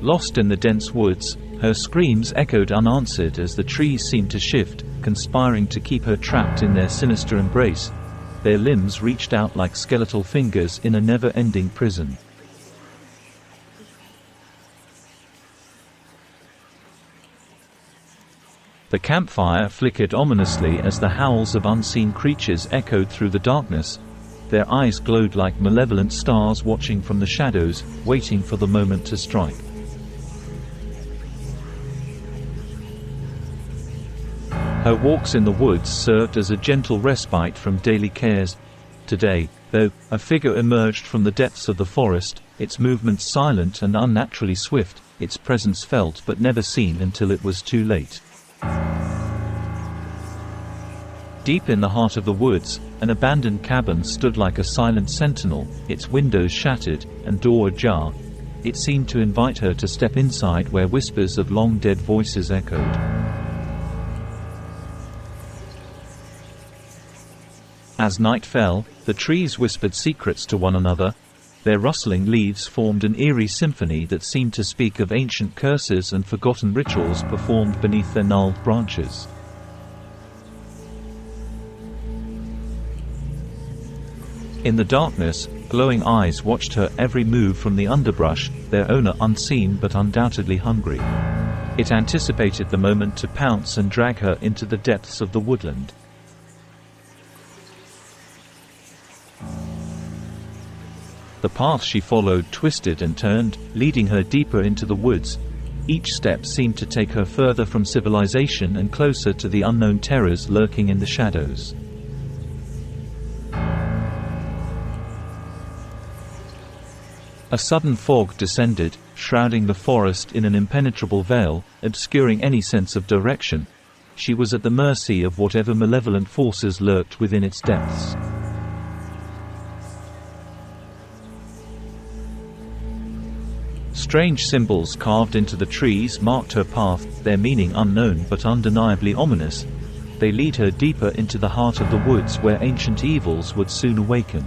Lost in the dense woods, her screams echoed unanswered as the trees seemed to shift, conspiring to keep her trapped in their sinister embrace. Their limbs reached out like skeletal fingers in a never-ending prison. The campfire flickered ominously as the howls of unseen creatures echoed through the darkness. Their eyes glowed like malevolent stars watching from the shadows, waiting for the moment to strike. Her walks in the woods served as a gentle respite from daily cares. Today, though, a figure emerged from the depths of the forest, its movements silent and unnaturally swift, its presence felt but never seen until it was too late. Deep in the heart of the woods, an abandoned cabin stood like a silent sentinel, its windows shattered, and door ajar. It seemed to invite her to step inside where whispers of long-dead voices echoed. As night fell, the trees whispered secrets to one another. Their rustling leaves formed an eerie symphony that seemed to speak of ancient curses and forgotten rituals performed beneath their gnarled branches. In the darkness, glowing eyes watched her every move from the underbrush, their owner unseen but undoubtedly hungry. It anticipated the moment to pounce and drag her into the depths of the woodland. The path she followed twisted and turned, leading her deeper into the woods. Each step seemed to take her further from civilization and closer to the unknown terrors lurking in the shadows. A sudden fog descended, shrouding the forest in an impenetrable veil, obscuring any sense of direction. She was at the mercy of whatever malevolent forces lurked within its depths. Strange symbols carved into the trees marked her path, their meaning unknown but undeniably ominous. They lead her deeper into the heart of the woods where ancient evils would soon awaken.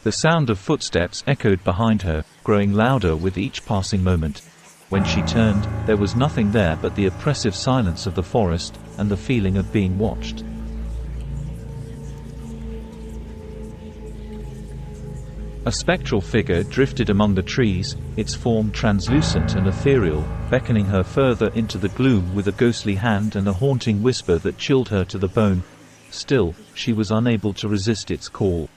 The sound of footsteps echoed behind her, growing louder with each passing moment. When she turned, there was nothing there but the oppressive silence of the forest, and the feeling of being watched. A spectral figure drifted among the trees, its form translucent and ethereal, beckoning her further into the gloom with a ghostly hand and a haunting whisper that chilled her to the bone. Still, she was unable to resist its call.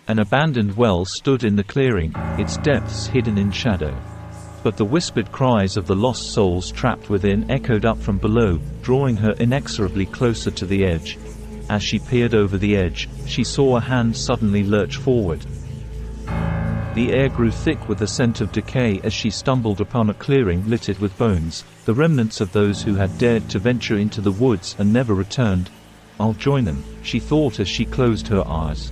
An abandoned well stood in the clearing, its depths hidden in shadow. But the whispered cries of the lost souls trapped within echoed up from below, drawing her inexorably closer to the edge. As she peered over the edge, she saw a hand suddenly lurch forward. The air grew thick with the scent of decay as she stumbled upon a clearing littered with bones, the remnants of those who had dared to venture into the woods and never returned. "I'll join them," she thought as she closed her eyes.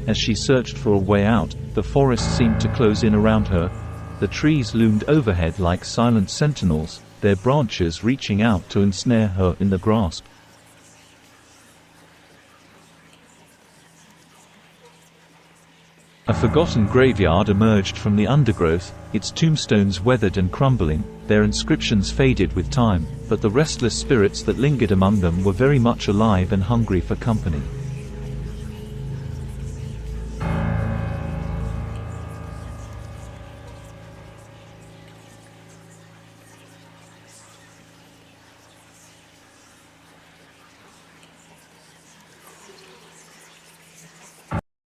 As she searched for a way out, the forest seemed to close in around her. The trees loomed overhead like silent sentinels, their branches reaching out to ensnare her in the grasp. A forgotten graveyard emerged from the undergrowth, its tombstones weathered and crumbling, their inscriptions faded with time, but the restless spirits that lingered among them were very much alive and hungry for company.